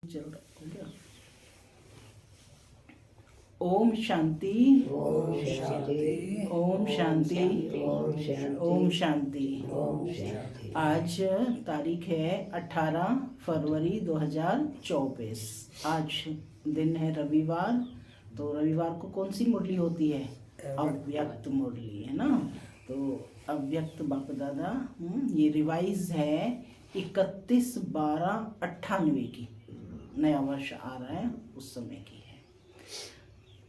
चल रहा हो गया। ओम शांति, ओम शांति, ओम शांति, ओम शांति, ओम शांति। ओम शांति। आज तारीख है 18 फरवरी 2024। आज दिन है रविवार। तो रविवार को कौन सी मुरली होती है? अव्यक्त मुरली, है ना। तो अव्यक्त बाप दादा ये रिवाइज है 31/12/98 की, नया वर्ष आ रहा है उस समय की है।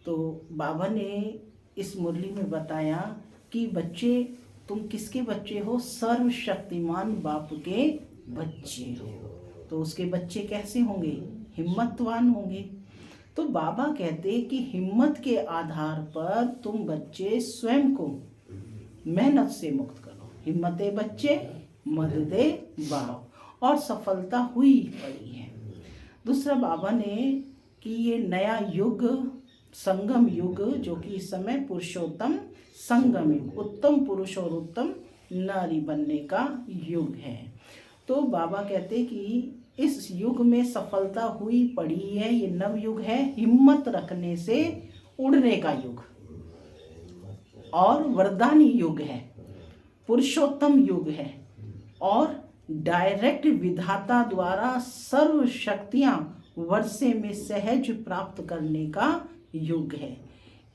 तो बाबा ने इस मुरली में बताया कि बच्चे, तुम किसके बच्चे हो? सर्वशक्तिमान बाप के बच्चे हो। तो उसके बच्चे कैसे होंगे? हिम्मतवान होंगे। तो बाबा कहते कि हिम्मत के आधार पर तुम बच्चे स्वयं को मेहनत से मुक्त करो। हिम्मते बच्चे मददे भाव, और सफलता हुई पड़ी है। दूसरा बाबा ने कि ये नया युग, संगम युग, जो कि इस समय पुरुषोत्तम संगम युग, उत्तम पुरुष और उत्तम नारी बनने का युग है। तो बाबा कहते कि इस युग में सफलता हुई पड़ी है। ये नव युग है हिम्मत रखने से उड़ने का युग, और वरदानी युग है, पुरुषोत्तम युग है, और डायरेक्ट विधाता द्वारा सर्व शक्तियां वर्षे में सहज प्राप्त करने का युग है।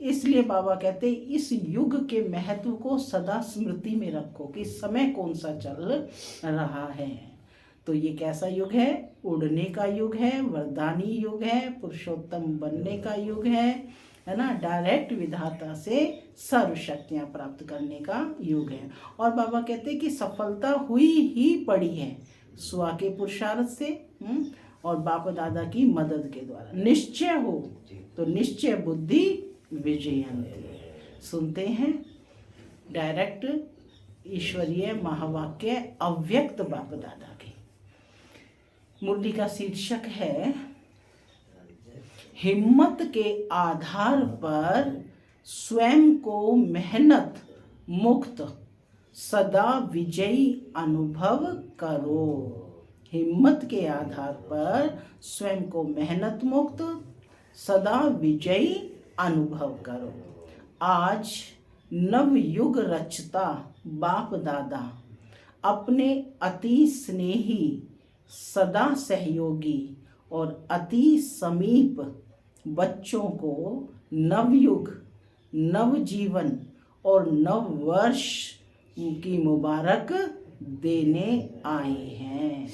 इसलिए बाबा कहते इस युग के महत्व को सदा स्मृति में रखो कि समय कौन सा चल रहा है। तो ये कैसा युग है? उड़ने का युग है, वरदानी युग है, पुरुषोत्तम बनने का युग है ना। डायरेक्ट विधाता से सर्व शक्तियां प्राप्त करने का युग है। और बाबा कहते कि सफलता हुई ही पड़ी है स्व के पुरुषार्थ से और बाप दादा की मदद के द्वारा। निश्चय हो तो निश्चय बुद्धि विजयंती। सुनते हैं डायरेक्ट ईश्वरीय महावाक्य अव्यक्त बाप दादा की। मुरली का शीर्षक है हिम्मत के आधार पर स्वयं को मेहनत मुक्त सदा विजयी अनुभव करो। हिम्मत के आधार पर स्वयं को मेहनत मुक्त सदा विजयी अनुभव करो। आज नव युग रचता बाप दादा अपने अति स्नेही, सदा सहयोगी और अति समीप बच्चों को नवयुग, नव जीवन और नव वर्ष की मुबारक देने आए हैं।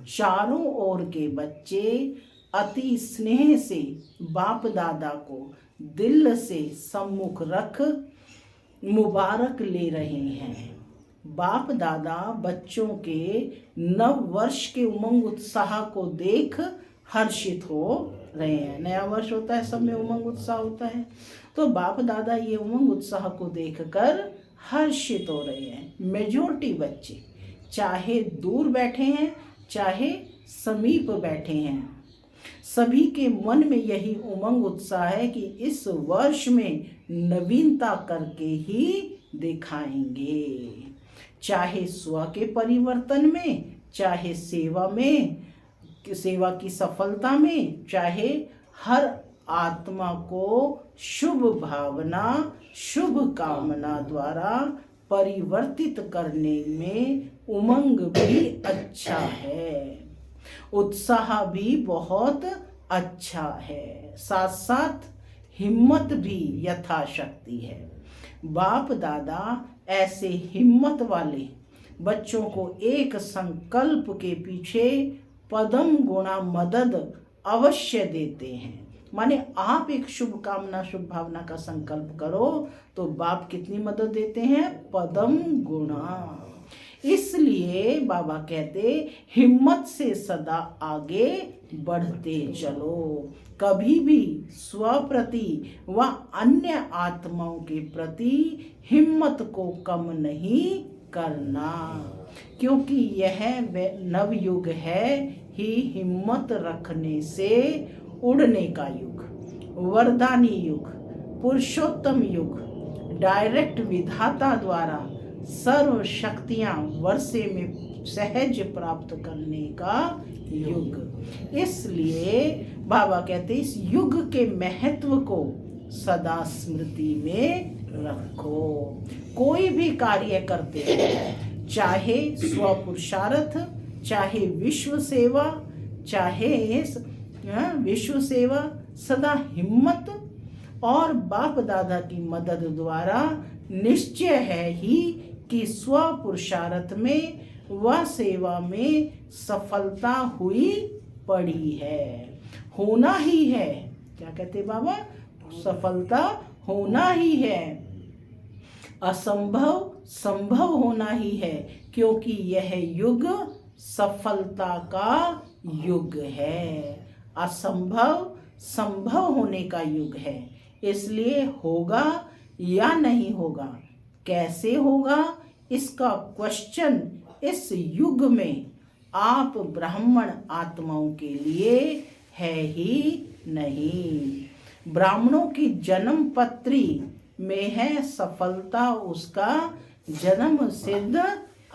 चारों ओर के बच्चे अति स्नेह से बाप दादा को दिल से सम्मुख रख मुबारक ले रहे हैं। बाप दादा बच्चों के नव वर्ष के उमंग उत्साह को देख हर्षित हो रहे हैं। नया वर्ष होता है, सब में उमंग उत्साह होता है। तो बाप दादा ये उमंग उत्साह को देखकर हर्षित हो रहे हैं। मेजॉरिटी बच्चे चाहे दूर बैठे हैं चाहे समीप बैठे हैं, सभी के मन में यही उमंग उत्साह है कि इस वर्ष में नवीनता करके ही दिखाएंगे। चाहे स्व के परिवर्तन में, चाहे सेवा में, सेवा की सफलता में, चाहे हर आत्मा को शुभ भावना, शुभ कामना द्वारा परिवर्तित करने में उमंग भी अच्छा है, उत्साह भी बहुत अच्छा है, साथ साथ हिम्मत भी यथाशक्ति है। बाप दादा ऐसे हिम्मत वाले बच्चों को एक संकल्प के पीछे पदम गुणा मदद अवश्य देते हैं। माने आप एक शुभ कामना, शुभ भावना का संकल्प करो तो बाप कितनी मदद देते हैं? पदम गुणा। इसलिए बाबा कहते हिम्मत से सदा आगे बढ़ते चलो। कभी भी स्व प्रति व अन्य आत्माओं के प्रति हिम्मत को कम नहीं करना, क्योंकि यह नवयुग है ही हिम्मत रखने से उड़ने का युग, वरदानी युग, पुरुषोत्तम युग, डायरेक्ट विधाता द्वारा सर्व शक्तियां वर्षे में सहज प्राप्त करने का युग। इसलिए बाबा कहते इस युग के महत्व को सदा स्मृति में रखो। कोई भी कार्य करते हो, चाहे स्वपुरुषार्थ, चाहे विश्व सेवा, चाहे विश्व सेवा, सदा हिम्मत और बाप दादा की मदद द्वारा निश्चय है ही कि स्व पुरुषार्थ में व सेवा में सफलता हुई पड़ी है, होना ही है। क्या कहते बाबा? सफलता होना ही है, असंभव संभव होना ही है, क्योंकि यह युग सफलता का युग है, असंभव संभव होने का युग है। इसलिए होगा या नहीं होगा, कैसे होगा, इसका क्वेश्चन इस युग में आप ब्राह्मण आत्माओं के लिए है ही नहीं। ब्राह्मणों की जन्म पत्री में है सफलता, उसका जन्म सिद्ध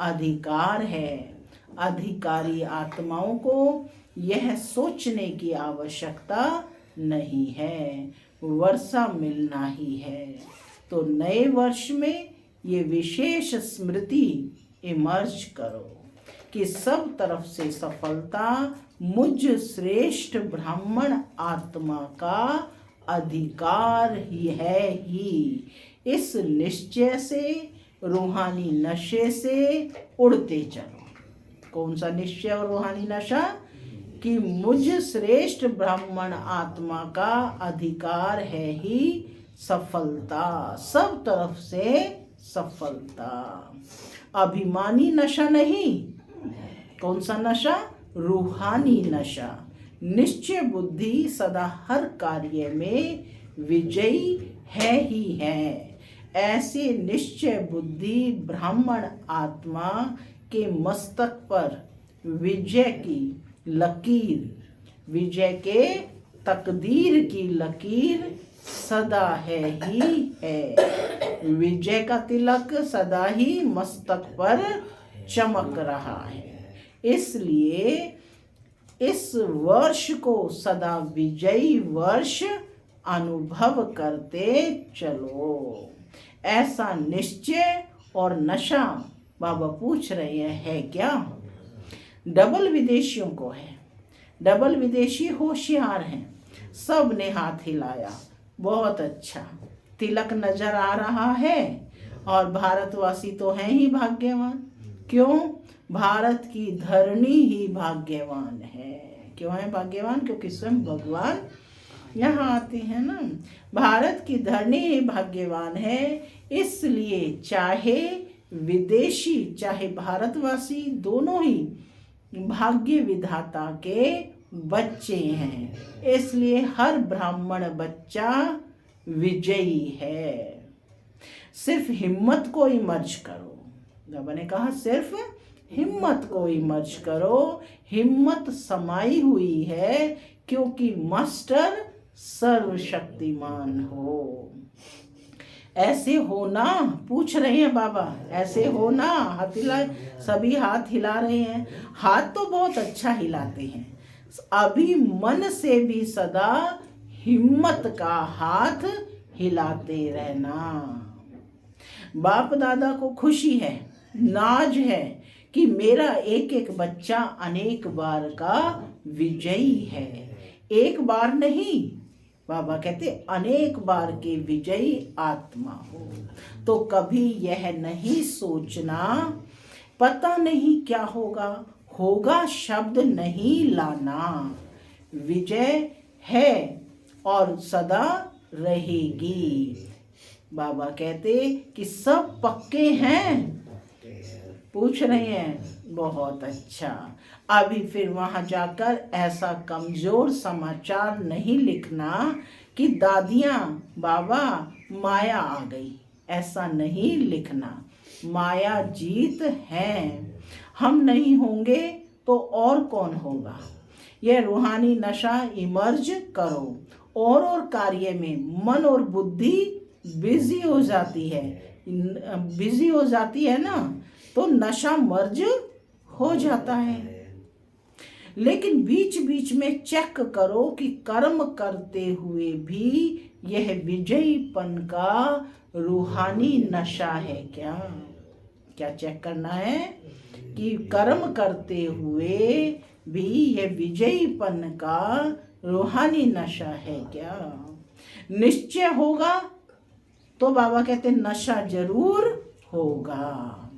अधिकार है। अधिकारी आत्माओं को यह सोचने की आवश्यकता नहीं है, वर्षा मिलना ही है। तो नए वर्ष में ये विशेष स्मृति इमर्ज करो कि सब तरफ से सफलता मुझ श्रेष्ठ ब्राह्मण आत्मा का अधिकार ही है ही। इस निश्चय से, रूहानी नशे से उड़ते चलो। कौन सा निश्चय और रूहानी नशा? कि मुझ श्रेष्ठ ब्राह्मण आत्मा का अधिकार है ही सफलता, सब तरफ से सफलता। अभिमानी नशा नहीं। कौन सा नशा? रूहानी नशा। निश्चय बुद्धि सदा हर कार्य में विजयी है ही है। ऐसे निश्चय बुद्धि ब्राह्मण आत्मा के मस्तक पर विजय की लकीर, विजय के तकदीर की लकीर सदा है ही है। विजय का तिलक सदा ही मस्तक पर चमक रहा है। इसलिए इस वर्ष को सदा विजयी वर्ष अनुभव करते चलो। ऐसा निश्चय और नशा बाबा पूछ रहे हैं क्या? डबल विदेशियों को है। डबल विदेशी होशियार हैं। सब ने हाथ हिलाया, बहुत अच्छा, तिलक नजर आ रहा है। और भारतवासी तो हैं ही भाग्यवान। क्यों? भारत की धरनी ही भाग्यवान है। क्यों है भाग्यवान? क्योंकि स्वयं भगवान यहाँ आते हैं ना। भारत की धरनी ही भाग्यवान है। इसलिए चाहे विदेशी चाहे भारतवासी दोनों ही भाग्य विधाता के बच्चे हैं। इसलिए हर ब्राह्मण बच्चा विजयी है। सिर्फ हिम्मत को इमर्ज करो। बाबा ने कहा सिर्फ हिम्मत को इमर्ज करो। हिम्मत समाई हुई है क्योंकि मास्टर सर्वशक्तिमान हो। ऐसे होना पूछ रहे हैं बाबा, ऐसे होना। हाथ हिला, सभी हाथ हिला रहे हैं। हाथ तो बहुत अच्छा हिलाते हैं। अभी मन से भी सदा हिम्मत का हाथ हिलाते रहना। बाप दादा को खुशी है, नाज है कि मेरा एक एक बच्चा अनेक बार का विजयी है। एक बार नहीं, बाबा कहते अनेक बार के विजयी आत्मा हो। तो कभी यह नहीं सोचना पता नहीं क्या होगा, होगा शब्द नहीं लाना। विजय है और सदा रहेगी। बाबा कहते कि सब पक्के हैं। पूछ रहे हैं, बहुत अच्छा। अभी फिर वहां जाकर ऐसा कमजोर समाचार नहीं लिखना कि दादियाँ बाबा माया आ गई, ऐसा नहीं लिखना। माया जीत है, हम नहीं होंगे तो और कौन होगा। यह रूहानी नशा इमर्ज करो और कार्य में मन और बुद्धि बिजी हो जाती है। बिजी हो जाती है ना, तो नशा मर्ज हो जाता है। लेकिन बीच बीच में चेक करो कि कर्म करते हुए भी यह विजयीपन का रूहानी नशा है क्या। क्या चेक करना है कि कर्म करते हुए भी यह विजयीपन का रूहानी नशा है क्या। निश्चय होगा तो बाबा कहते हैं नशा जरूर होगा।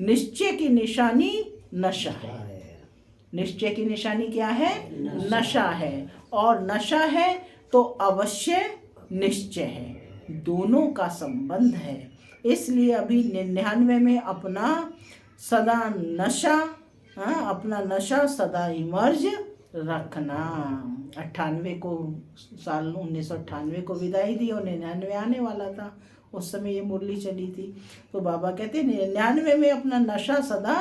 निश्चय की निशानी नशा है। निश्चय की निशानी क्या है? नशा है। और नशा है तो अवश्य निश्चय है। दोनों का संबंध है। इसलिए अभी 99 में अपना सदा नशा, अपना नशा सदा इमर्ज रखना। 98 को साल 1998 को विदाई दी और 99 आने वाला था। उस समय ये मुरली चली थी। तो बाबा कहते हैं 99 में अपना नशा सदा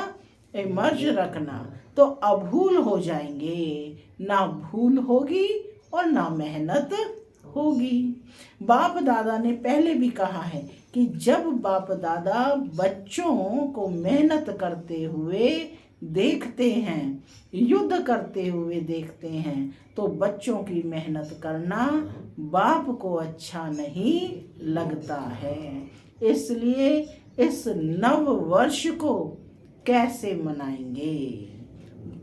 इमर्ज रखना तो अभूल हो जाएंगे। ना भूल होगी और ना मेहनत होगी। बाप दादा ने पहले भी कहा है कि जब बाप दादा बच्चों को मेहनत करते हुए देखते हैं, युद्ध करते हुए देखते हैं, तो बच्चों की मेहनत करना बाप को अच्छा नहीं लगता है। इसलिए इस नव वर्ष को कैसे मनाएंगे?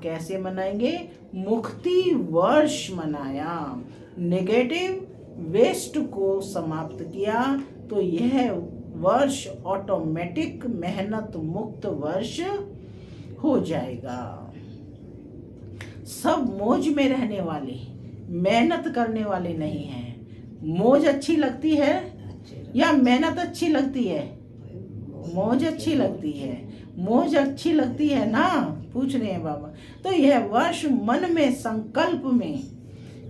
कैसे मनाएंगे? मुक्ति वर्ष मनाया, नेगेटिव वेस्ट को समाप्त किया, तो यह वर्ष ऑटोमेटिक मेहनत मुक्त वर्ष हो जाएगा। सब मौज में रहने वाले, मेहनत करने वाले नहीं हैं। मौज अच्छी लगती है या मेहनत अच्छी लगती है? मौज अच्छी लगती है। मौज अच्छी लगती है ना, पूछ रहे हैं बाबा। तो यह वर्ष मन में संकल्प में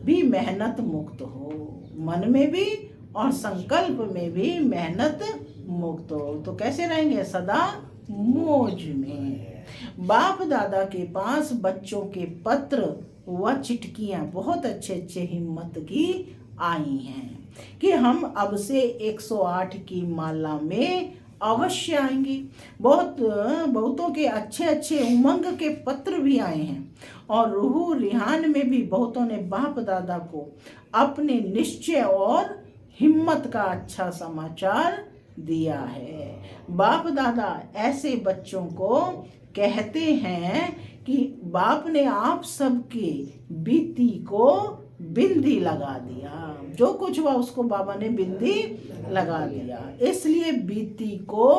भी मेहनत मुक्त हो, मन में भी और संकल्प में भी मेहनत मुक्त हो। तो कैसे रहेंगे? सदा मौज में। बाप दादा के पास बच्चों के पत्र व चिट्ठियां बहुत अच्छे अच्छे हिम्मत की आई हैं कि हम अब से 108 की माला में अवश्य आएंगे। बहुतों के अच्छे अच्छे उमंग के पत्र भी आए हैं और रूह रिहान में भी बहुतों ने बाप दादा को अपने निश्चय और हिम्मत का अच्छा समाचार दिया है। बाप दादा ऐसे बच्चों को कहते हैं कि बाप ने आप सबके बीती को बिंदी लगा दिया। जो कुछ हुआ उसको बाबा ने बिंदी लगा दिया। इसलिए बीती को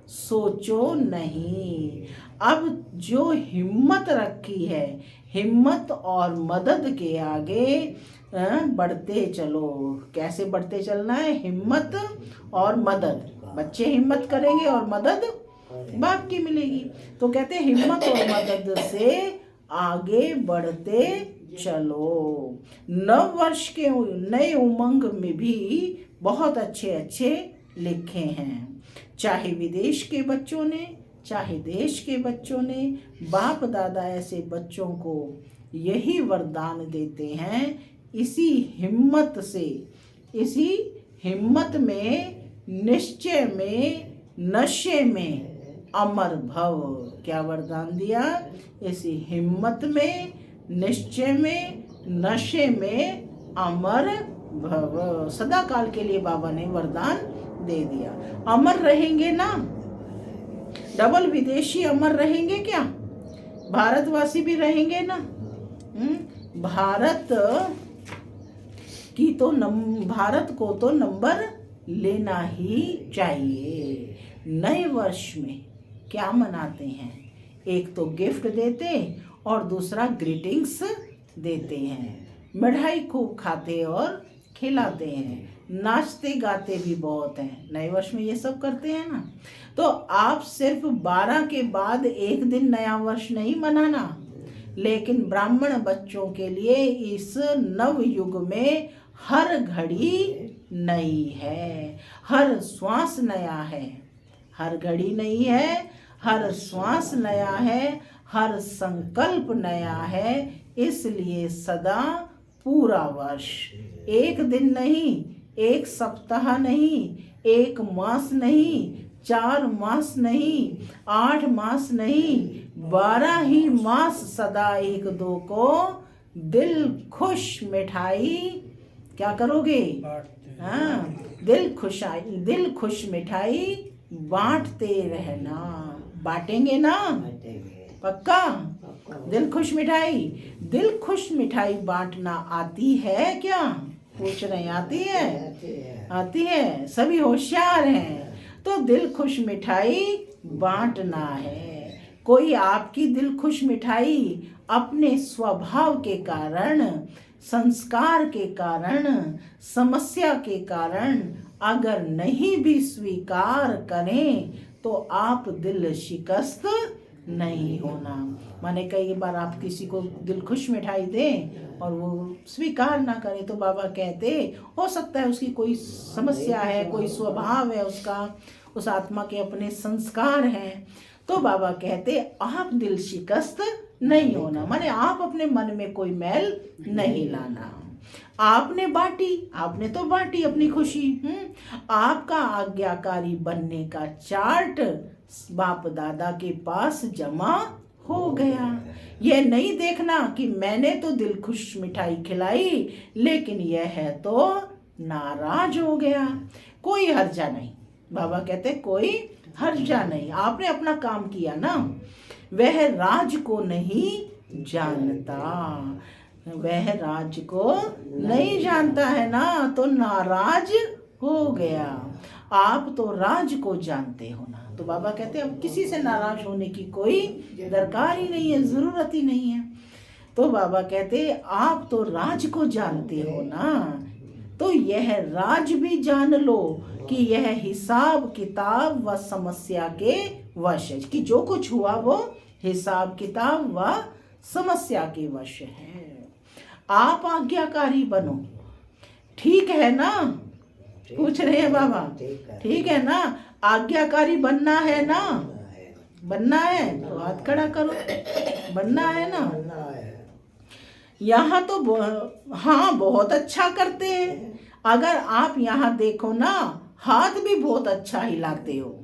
सोचो नहीं। अब जो हिम्मत रखी है, हिम्मत और मदद के आगे बढ़ते चलो। कैसे बढ़ते चलना है? हिम्मत और मदद। बच्चे हिम्मत करेंगे और मदद बाप की मिलेगी। तो कहते हैं हिम्मत और मदद से आगे बढ़ते चलो। नव वर्ष के नए उमंग में भी बहुत अच्छे अच्छे लिखे हैं। चाहे विदेश के बच्चों ने, चाहे देश के बच्चों ने, बाप दादा ऐसे बच्चों को यही वरदान देते हैं। इसी हिम्मत से, इसी हिम्मत में, निश्चय में, नशे में अमर भव। क्या वरदान दिया? इसी हिम्मत में, निश्चय में, नशे में अमर भव। सदा काल के लिए बाबा ने वरदान दे दिया। अमर रहेंगे ना? डबल विदेशी अमर रहेंगे क्या? भारतवासी भी रहेंगे ना? भारत को तो नंबर लेना ही चाहिए। नए वर्ष में क्या मनाते हैं? एक तो गिफ्ट देते और दूसरा ग्रीटिंग्स देते हैं। मिठाई खूब खाते और खिलाते हैं। नाचते गाते भी बहुत हैं। नए वर्ष में ये सब करते हैं ना। तो आप सिर्फ 12 के बाद एक दिन नया वर्ष नहीं मनाना, लेकिन ब्राह्मण बच्चों के लिए इस नव युग में हर घड़ी नई है, हर श्वास नया है। हर घड़ी नई है, हर श्वास नया है, हर संकल्प नया है। इसलिए सदा पूरा वर्ष, एक दिन नहीं, एक सप्ताह नहीं, एक मास नहीं, 4 मास नहीं, 8 मास नहीं, 12 ही मास सदा एक दो को दिल खुश मिठाई क्या करोगे? हाँ, दिल खुश मिठाई बांटते रहना। बांटेंगे ना? पक्का? दिल खुश मिठाई बांटना आती है क्या? पूछ रहे हैं, आती है? आती है, सभी होशियार हैं। तो दिल खुश मिठाई बांटना है। कोई आपकी दिल खुश मिठाई अपने स्वभाव के कारण, संस्कार के कारण, समस्या के कारण अगर नहीं भी स्वीकार करें तो आप दिल शिकस्त नहीं होना। माने कई बार आप किसी को दिल खुश मिठाई दें और वो स्वीकार ना करे तो बाबा कहते हो सकता है उसकी कोई समस्या है, कोई स्वभाव है उसका, उस आत्मा के अपने संस्कार हैं। तो बाबा कहते आप दिल शिकस्त नहीं होना, माने आप अपने मन में कोई मैल नहीं लाना। आपने तो बांटी अपनी खुशी। आपका आज्ञाकारी बनने का चार्ट बाप दादा के पास जमा हो गया। यह नहीं देखना कि मैंने तो दिल खुश मिठाई खिलाई लेकिन यह है तो नाराज हो गया। कोई हर्जा नहीं, बाबा कहते कोई हर्जा नहीं, आपने अपना काम किया ना। वह राज को नहीं जानता, वह राज को नहीं जानता है ना तो नाराज हो गया। आप तो राज को जानते हो ना। तो बाबा कहते हैं अब किसी से नाराज होने की कोई दरकार ही नहीं है, जरूरत ही नहीं है। तो बाबा कहते आप तो राज को जानते हो ना, तो यह राज भी जान लो कि यह हिसाब किताब व समस्या के वश है, कि जो कुछ हुआ वो हिसाब किताब व समस्या के वश है। आप आज्ञाकारी बनो, ठीक है ना? पूछ रहे हैं बाबा, ठीक है ना? आज्ञाकारी बनना है ना? बनना है तो हाथ खड़ा करो, बनना है ना? यहाँ तो हाँ बहुत अच्छा करते हैं। अगर आप यहाँ देखो ना, हाथ भी बहुत अच्छा हिलाते हो,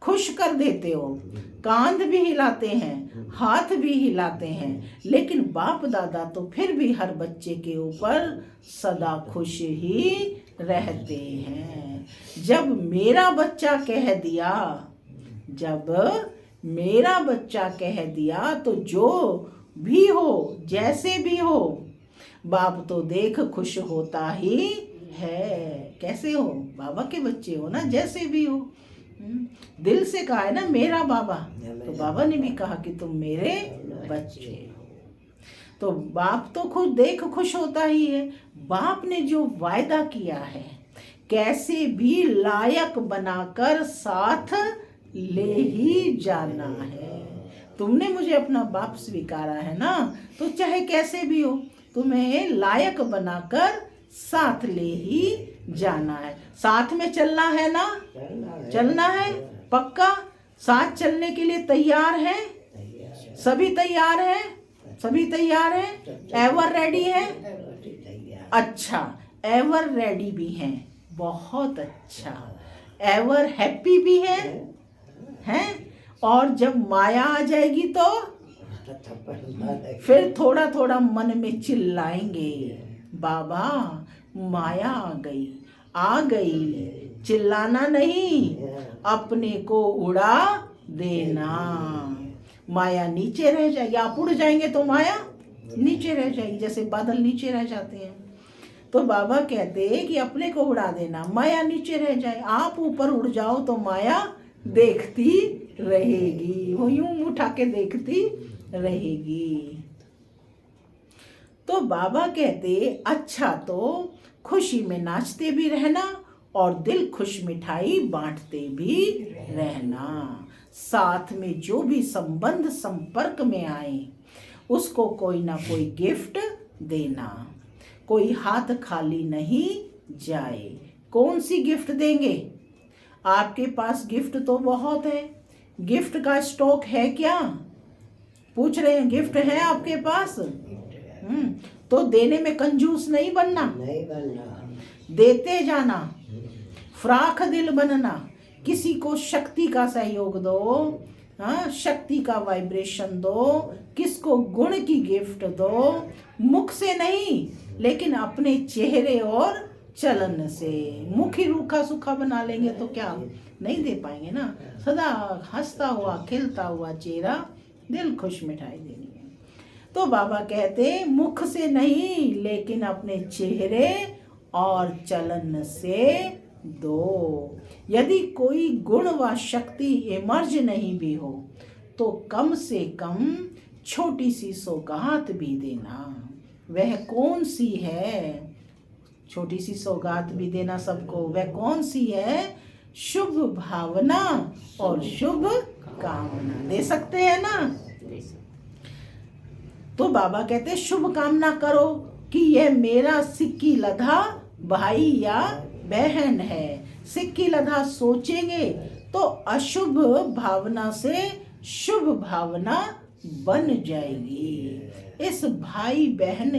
खुश कर देते हो, कांध भी हिलाते हैं, हाथ भी हिलाते हैं, लेकिन बाप दादा तो फिर भी हर बच्चे के ऊपर सदा खुश ही रहते हैं। जब मेरा बच्चा कह दिया तो जो भी हो जैसे भी हो बाप तो देख खुश होता ही है। कैसे हो? बाबा के बच्चे हो ना, जैसे भी हो। दिल से कहा है ना मेरा बाबा, तो बाबा ने भी कहा कि तुम मेरे बच्चे हो। तो बाप तो खुद देख खुश होता ही है। बाप ने जो वायदा किया है कैसे भी लायक बनाकर साथ ले ही जाना है। तुमने मुझे अपना बाप स्वीकारा है ना, तो चाहे कैसे भी हो तुम्हें लायक बनाकर साथ ले ही जाना है। साथ में चलना है ना? चलना है पक्का? साथ चलने के लिए तैयार है? सभी तैयार है? सभी तैयार है? एवर रेडी है? अच्छा, एवर रेडी भी हैं, बहुत अच्छा। एवर हैप्पी भी हैं? और जब माया आ जाएगी तो फिर थोड़ा थोड़ा मन में चिल्लाएंगे, बाबा माया आ गई, चिल्लाना नहीं, अपने को उड़ा देना। माया नीचे रह जाएगी, आप उड़ जाएंगे तो माया नीचे रह जाएगी, जैसे बादल नीचे रह जाते हैं। तो बाबा कहते हैं कि अपने को उड़ा देना, माया नीचे रह जाए, आप ऊपर उड़ जाओ तो माया देखती रहेगी, वो यूं उठा के देखती रहेगी। तो बाबा कहते अच्छा तो खुशी में नाचते भी रहना और दिल खुश मिठाई बांटते भी रहना। साथ में जो भी संबंध संपर्क में आए उसको कोई ना कोई गिफ्ट देना, कोई हाथ खाली नहीं जाए। कौन सी गिफ्ट देंगे? आपके पास गिफ्ट तो बहुत है, गिफ्ट का स्टॉक है क्या? पूछ रहे हैं, गिफ्ट है आपके पास? तो देने में कंजूस नहीं बनना, देते जाना, फ्राख दिल बनना किसी को शक्ति का सहयोग दो, हाँ, शक्ति का वाइब्रेशन दो, किसको गुण की गिफ्ट दो, मुख से नहीं लेकिन अपने चेहरे और चलन से। मुख ही रूखा सूखा बना लेंगे तो क्या नहीं दे पाएंगे ना। सदा हंसता हुआ खिलता हुआ चेहरा, दिल खुश मिठाई देनी है। तो बाबा कहते मुख से नहीं लेकिन अपने चेहरे और चलन से दो। यदि कोई गुण व शक्ति इमर्ज नहीं भी हो तो कम से कम छोटी सी सौगात भी देना। वह कौन सी है? छोटी सी सौगात भी देना सबको। वह कौन सी है? शुभ भावना और शुभ कामना। दे सकते हैं ना? तो बाबा कहते शुभ कामना करो कि यह मेरा सिक्की लधा भाई या बहन है। सिक्की लधा सोचेंगे तो अशुभ भावना से शुभ भावना बन जाएगी। इस भाई बहन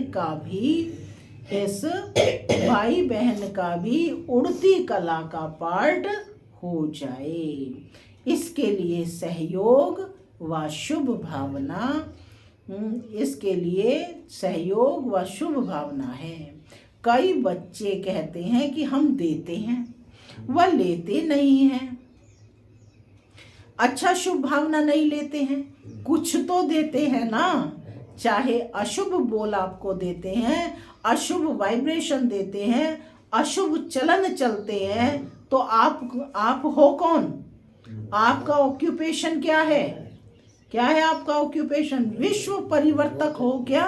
का भी उड़ती कला का पार्ट हो जाए। इसके लिए सहयोग व शुभ भावना है। कई बच्चे कहते हैं कि हम देते हैं, वह लेते नहीं हैं। अच्छा, शुभ भावना नहीं लेते हैं, कुछ तो देते हैं ना। चाहे अशुभ बोल आपको देते हैं, अशुभ वाइब्रेशन देते हैं, अशुभ चलन चलते हैं, तो आप हो कौन? आपका ऑक्यूपेशन क्या है? क्या है आपका ऑक्यूपेशन? विश्व परिवर्तक हो क्या?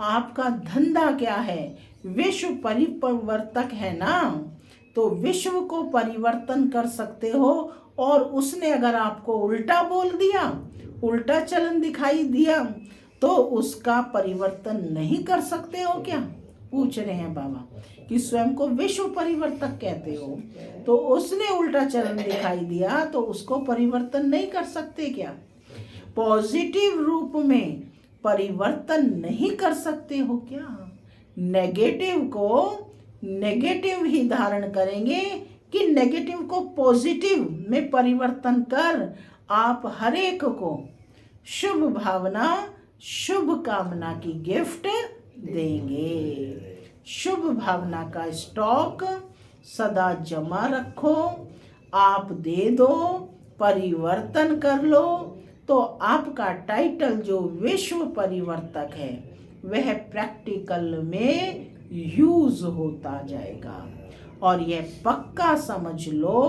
आपका धंधा क्या है? विश्व परिवर्तक है ना। तो विश्व को परिवर्तन कर सकते हो। और उसने अगर आपको उल्टा बोल दिया, उल्टा चलन दिखाई दिया, तो उसका परिवर्तन नहीं कर सकते हो क्या? पूछ रहे हैं बाबा कि स्वयं को विश्व परिवर्तक कहते हो, तो उसने उल्टा चलन दिखाई दिया तो उसको परिवर्तन नहीं कर सकते क्या? पॉजिटिव रूप में परिवर्तन नहीं कर सकते हो क्या? नेगेटिव को नेगेटिव ही धारण करेंगे कि नेगेटिव को पॉजिटिव में परिवर्तन कर आप हर एक को शुभ भावना शुभ कामना की गिफ्ट देंगे। शुभ भावना का स्टॉक सदा जमा रखो, आप दे दो, परिवर्तन कर लो, तो आपका टाइटल जो विश्व परिवर्तक है वह प्रैक्टिकल में यूज होता जाएगा। और यह पक्का समझ लो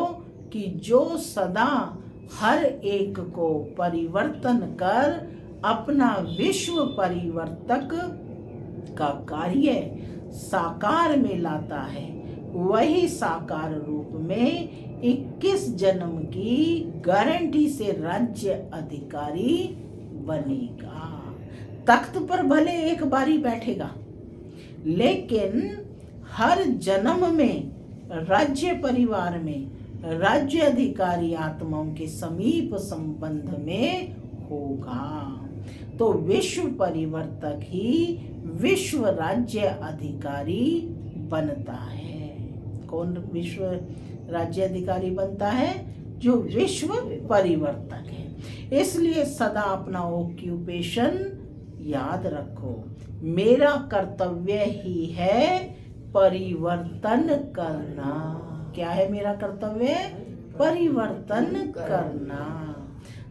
कि जो सदा हर एक को परिवर्तन कर अपना विश्व परिवर्तक का कार्य साकार में लाता है, वही साकार रूप में 21 जन्म की गारंटी से राज्य अधिकारी बनेगा। तख्त पर भले एक बारी बैठेगा, लेकिन हर जन्म में राज्य परिवार में राज्य अधिकारी आत्माओं के समीप संबंध में होगा। तो विश्व परिवर्तक ही विश्व राज्य अधिकारी बनता है। कौन विश्व राज्य अधिकारी बनता है? जो विश्व परिवर्तक है। इसलिए सदा अपना ऑक्यूपेशन याद रखो। मेरा कर्तव्य ही है परिवर्तन करना। क्या है मेरा कर्तव्य? परिवर्तन करना।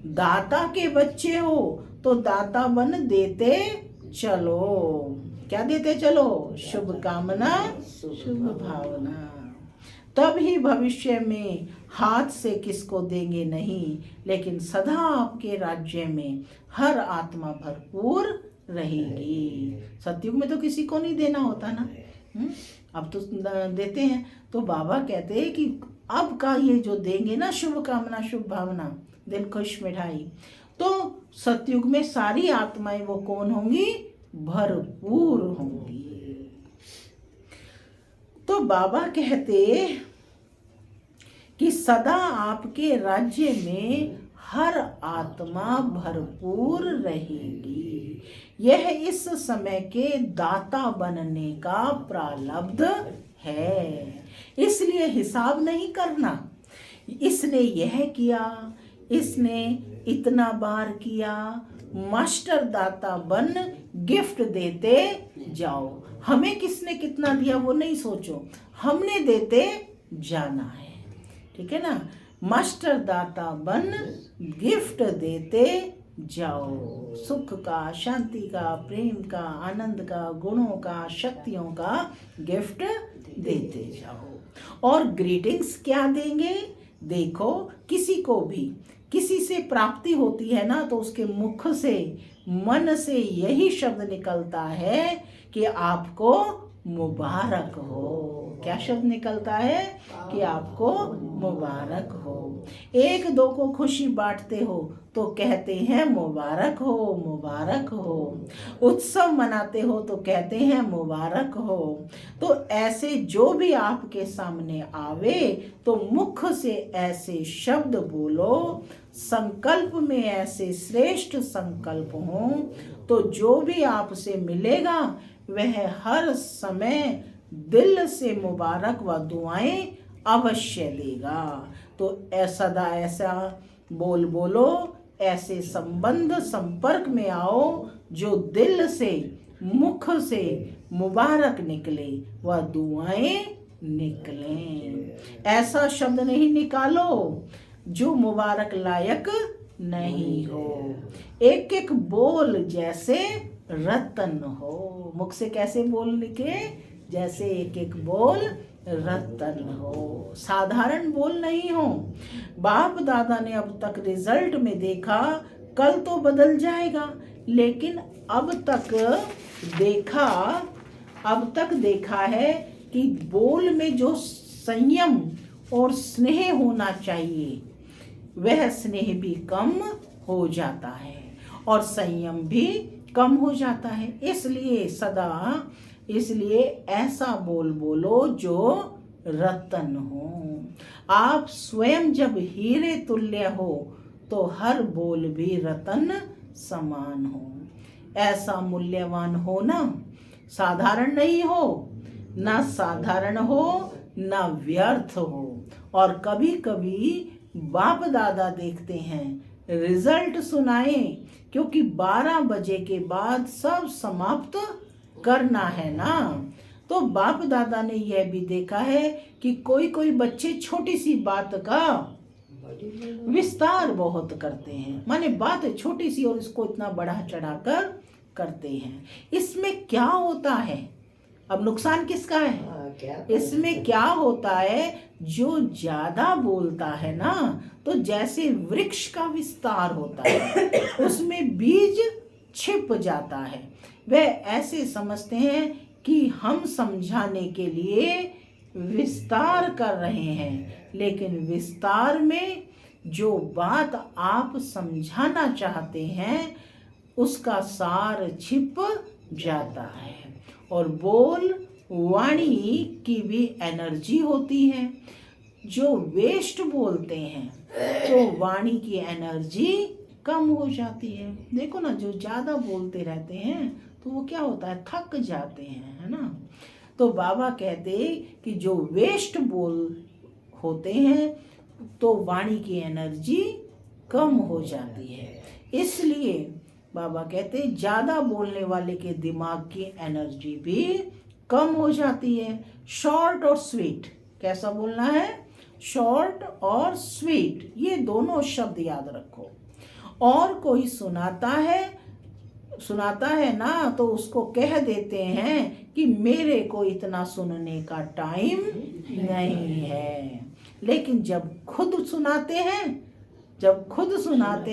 दाता के बच्चे हो तो दाता बन देते चलो। क्या देते चलो? शुभ कामना शुभ भावना। तब ही भविष्य में हाथ से किसको देंगे नहीं, लेकिन सदा आपके राज्य में हर आत्मा भरपूर रहेगी। सतयुग में तो किसी को नहीं देना होता ना, अब तो देते हैं। तो बाबा कहते हैं कि अब का ये जो देंगे ना शुभ कामना शुभ भावना, दिल खुश मिठाई, तो सतयुग में सारी आत्माएं वो कौन होंगी? भरपूर होंगी। तो बाबा कहते कि सदा आपके राज्य में हर आत्मा भरपूर रहेगी। यह इस समय के दाता बनने का प्रारब्ध है। इसलिए हिसाब नहीं करना। इसने यह किया, इसने इतना बार किया। मास्टर दाता बन गिफ्ट देते जाओ। हमें किसने कितना दिया वो नहीं सोचो, हमने देते जाना है। ठीक है ना। मास्टर दाता बन गिफ्ट देते जाओ। सुख का, शांति का, प्रेम का, आनंद का, गुणों का, शक्तियों का गिफ्ट देते जाओ। और ग्रीटिंग्स क्या देंगे? देखो, किसी को भी किसी से प्राप्ति होती है ना, तो उसके मुख से, मन से यही शब्द निकलता है कि आपको मुबारक हो। क्या शब्द निकलता है? कि आपको मुबारक हो। एक दो को खुशी बांटते हो तो कहते हैं मुबारक हो, मुबारक हो। उत्सव मनाते हो तो कहते हैं मुबारक हो। तो ऐसे जो भी आपके सामने आवे तो मुख से ऐसे शब्द बोलो, संकल्प में ऐसे श्रेष्ठ संकल्प हो, तो जो भी आपसे मिलेगा वह हर समय दिल से मुबारक व दुआएं अवश्य देगा। तो सदा ऐसा बोलो, ऐसे संबंध संपर्क में आओ जो दिल से, मुख से मुबारक निकले व दुआएं निकलें। ऐसा शब्द नहीं निकालो जो मुबारक लायक नहीं हो। एक एक बोल जैसे रतन हो। मुख से कैसे बोल निकले? जैसे एक एक बोल रतन हो, साधारण बोल नहीं हो। बाप दादा ने अब तक रिजल्ट में देखा, कल तो बदल जाएगा, लेकिन अब तक देखा है कि बोल में जो संयम और स्नेह होना चाहिए वह स्नेह भी कम हो जाता है और संयम भी कम हो जाता है। इसलिए ऐसा बोलो जो रतन हो। आप स्वयं जब हीरे तुल्य हो तो हर बोल भी रतन समान हो। ऐसा मूल्यवान हो ना, साधारण नहीं हो, ना साधारण हो ना व्यर्थ हो। और कभी कभी बाप दादा देखते हैं रिजल्ट सुनाए, क्योंकि 12 बजे के बाद सब समाप्त करना है ना। तो बाप दादा ने यह भी देखा है कि कोई बच्चे छोटी सी बात का विस्तार बहुत करते हैं, माने बात है छोटी सी और इसको इतना बढ़ा चढ़ाकर करते हैं। इसमें क्या होता है? अब नुकसान किसका है? इसमें क्या होता है, जो ज्यादा बोलता है ना, तो जैसे वृक्ष का विस्तार होता है उसमें बीज छिप जाता है। वे ऐसे समझते हैं कि हम समझाने के लिए विस्तार कर रहे हैं, लेकिन विस्तार में जो बात आप समझाना चाहते हैं उसका सार छिप जाता है। और बोल वाणी की भी एनर्जी होती है। जो वेस्ट बोलते हैं तो वाणी की एनर्जी कम हो जाती है। देखो ना, जो ज़्यादा बोलते रहते हैं तो वो क्या होता है, थक जाते हैं, है ना। तो बाबा कहते कि जो वेस्ट बोल होते हैं तो वाणी की एनर्जी कम हो जाती है। इसलिए बाबा कहते ज़्यादा बोलने वाले के दिमाग की एनर्जी भी कम हो जाती है। शॉर्ट और स्वीट, कैसा बोलना है? शॉर्ट और स्वीट, ये दोनों शब्द याद रखो। और कोई सुनाता है ना, तो उसको कह देते हैं कि मेरे को इतना सुनने का टाइम नहीं है। लेकिन जब खुद सुनाते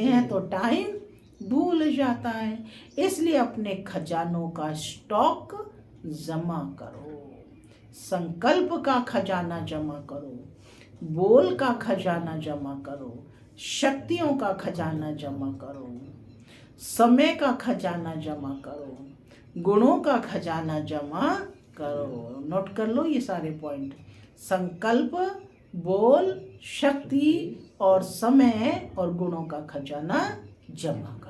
हैं तो टाइम भूल जाता है। इसलिए अपने खजानों का स्टॉक जमा करो, संकल्प का खजाना जमा करो, बोल का खजाना जमा करो, शक्तियों का खजाना जमा करो, समय का खजाना जमा करो, गुणों का खजाना जमा करो। नोट कर लो ये सारे पॉइंट। संकल्प, बोल, शक्ति और समय और गुणों का खजाना जमा करो।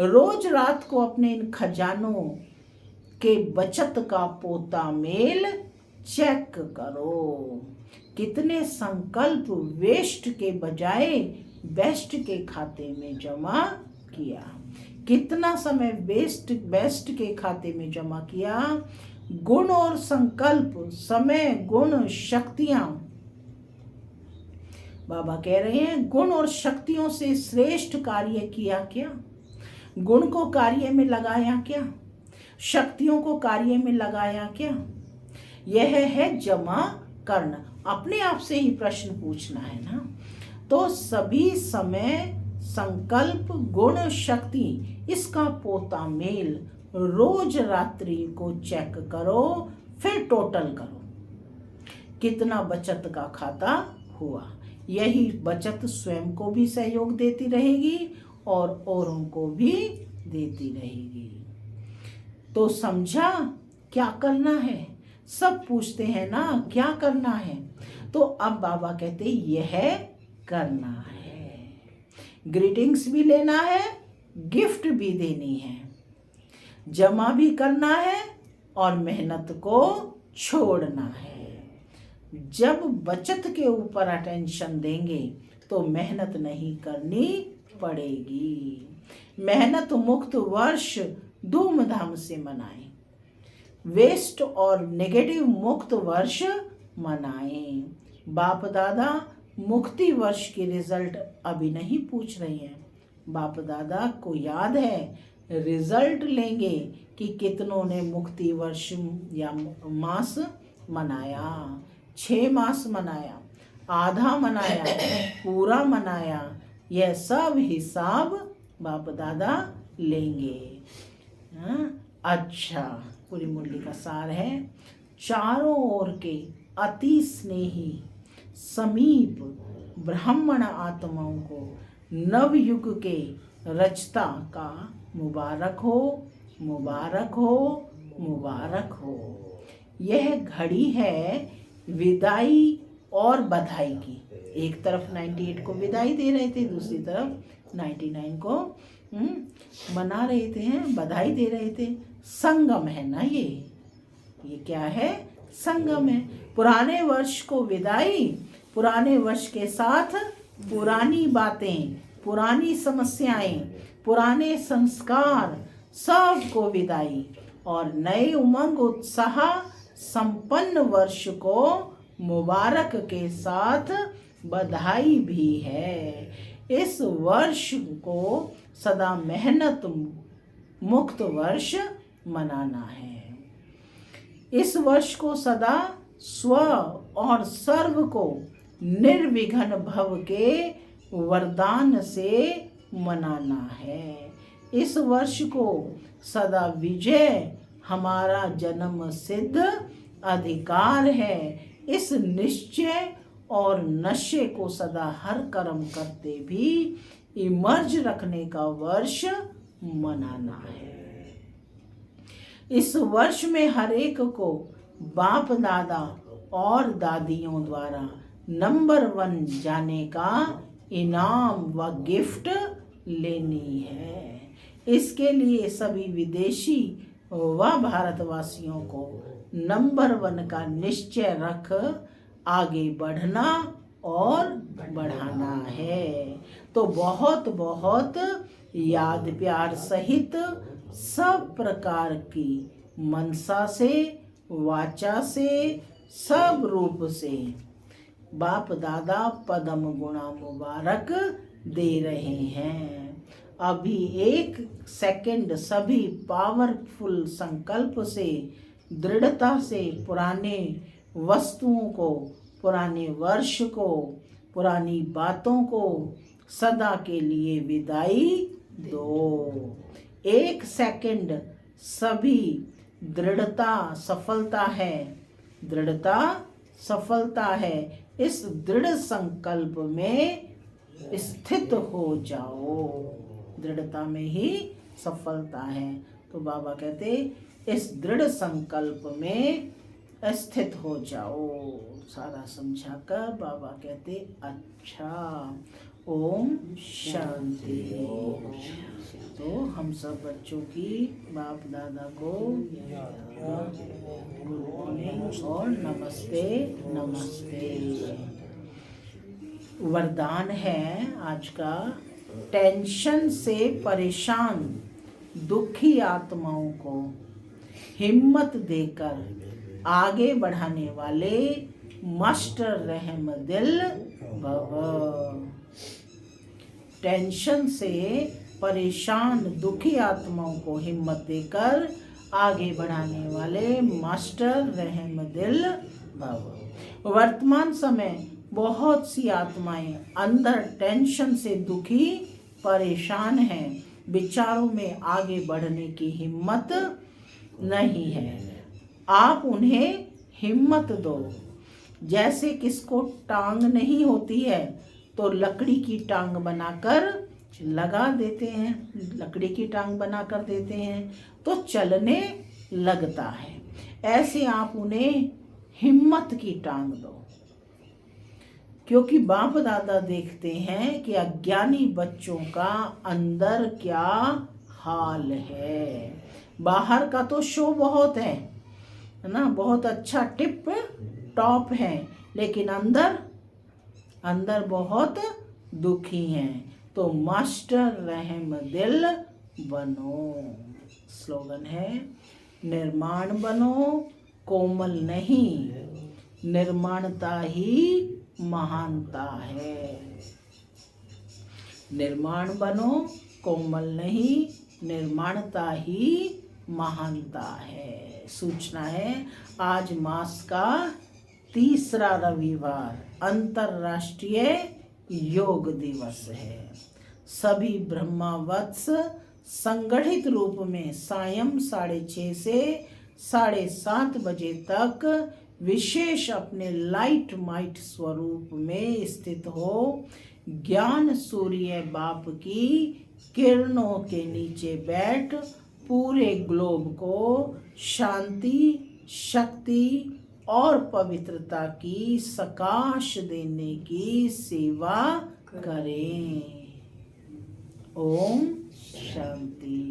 रोज रात को अपने इन खजानों के बचत का पोता मेल चेक करो। कितने संकल्प वेस्ट के बजाय बेस्ट के खाते में जमा किया, कितना समय बेस्ट के खाते में जमा किया। गुण और संकल्प, समय, गुण, शक्तियां, बाबा कह रहे हैं गुण और शक्तियों से श्रेष्ठ कार्य किया क्या? गुण को कार्य में लगाया क्या? शक्तियों को कार्य में लगाया क्या? यह है जमा करना। अपने आप से ही प्रश्न पूछना है ना। तो सभी समय, संकल्प, गुण, शक्ति, इसका पोता मेल रोज रात्रि को चेक करो, फिर टोटल करो कितना बचत का खाता हुआ। यही बचत स्वयं को भी सहयोग देती रहेगी और औरों को भी देती रहेगी। तो समझा क्या करना है? सब पूछते हैं ना क्या करना है, तो अब बाबा कहते यह करना है। ग्रीटिंग्स भी लेना है, गिफ्ट भी देनी है, जमा भी करना है और मेहनत को छोड़ना है। जब बचत के ऊपर अटेंशन देंगे तो मेहनत नहीं करनी पड़ेगी। मेहनत मुक्त वर्ष धूमधाम से मनाएं, वेस्ट और नेगेटिव मुक्त वर्ष मनाएं। बाप दादा मुक्ति वर्ष के रिजल्ट अभी नहीं पूछ रहे हैं। बाप दादा को याद है, रिजल्ट लेंगे कि कितनों ने मुक्ति वर्ष या मास मनाया, 6 मास मनाया, आधा मनाया, पूरा मनाया। यह सब हिसाब बाप दादा लेंगे। अच्छा, पूरी मुरली का सार है। चारों ओर के अति स्नेही समीप ब्राह्मण आत्माओं को नवयुग के रचता का मुबारक हो, मुबारक हो, मुबारक हो। यह घड़ी है विदाई और बधाई की। एक तरफ 98 को विदाई दे रहे थे, दूसरी तरफ 99 को मना रहे थे, बधाई दे रहे थे। संगम है ना ये क्या है? संगम है। पुराने वर्ष को विदाई, पुराने वर्ष के साथ पुरानी बातें, पुरानी समस्याएं, पुराने संस्कार, सबको विदाई और नए उमंग उत्साह संपन्न वर्ष को मुबारक के साथ बधाई भी है। इस वर्ष को सदा मेहनत मुक्त वर्ष मनाना है। इस वर्ष को सदा स्व और सर्व को निर्विघ्न भव के वरदान से मनाना है। इस वर्ष को सदा विजय हमारा जन्म सिद्ध अधिकार है। इस निश्चय और नशे को सदा हर कर्म करते भी इमर्ज रखने का वर्ष मनाना है। इस वर्ष में हर एक को बाप दादा और दादियों द्वारा नंबर 1 जाने का इनाम व गिफ्ट लेनी है। इसके लिए सभी विदेशी व भारतवासियों को नंबर 1 का निश्चय रख आगे बढ़ना और बढ़ाना है। तो बहुत बहुत याद प्यार सहित सब प्रकार की मनसा से, वाचा से, सब रूप से बाप दादा पदम गुणा मुबारक दे रहे हैं। अभी 1 सेकंड सभी पावरफुल संकल्प से, दृढ़ता से पुराने वस्तुओं को, पुराने वर्ष को, पुरानी बातों को सदा के लिए विदाई दो। 1 सेकंड सभी दृढ़ता सफलता है, दृढ़ता सफलता है। इस दृढ़ संकल्प में स्थित हो जाओ। दृढ़ता में ही सफलता है। तो बाबा कहते इस दृढ़ संकल्प में स्थित हो जाओ। सारा समझाकर बाबा कहते अच्छा। ओम शांति। तो हम सब बच्चों की बाप दादा को गुड मॉर्निंग, और नमस्ते नमस्ते। वरदान है आज का, टेंशन से परेशान दुखी आत्माओं को हिम्मत देकर आगे बढ़ाने वाले मास्टर रहम दिल भव। टेंशन से परेशान दुखी आत्माओं को हिम्मत देकर आगे बढ़ाने वाले मास्टर रहम दिल भव। वर्तमान समय बहुत सी आत्माएं अंदर टेंशन से दुखी परेशान हैं, विचारों में आगे बढ़ने की हिम्मत नहीं है। आप उन्हें हिम्मत दो। जैसे किसको टांग नहीं होती है तो लकड़ी की टांग बनाकर लगा देते हैं, लकड़ी की टांग बनाकर देते हैं तो चलने लगता है। ऐसे आप उन्हें हिम्मत की टांग दो, क्योंकि बाप दादा देखते हैं कि अज्ञानी बच्चों का अंदर क्या हाल है। बाहर का तो शो बहुत है ना, बहुत अच्छा टिप टॉप है, लेकिन अंदर बहुत दुखी हैं। तो मास्टर रहम दिल बनो। स्लोगन है, निर्माण बनो कोमल नहीं, निर्माणता ही महानता है। निर्माण बनो कोमल नहीं, निर्माणता ही महानता है। सूचना है, आज मास का तीसरा रविवार अंतर्राष्ट्रीय योग दिवस है। सभी ब्रह्मावत्स संगठित रूप में सायं 6:30 से 7:30 बजे तक विशेष अपने लाइट माइट स्वरूप में स्थित हो ज्ञान सूर्य बाप की किरणों के नीचे बैठ पूरे ग्लोब को शांति, शक्ति और पवित्रता की सकाश देने की सेवा करें। ओम शांति।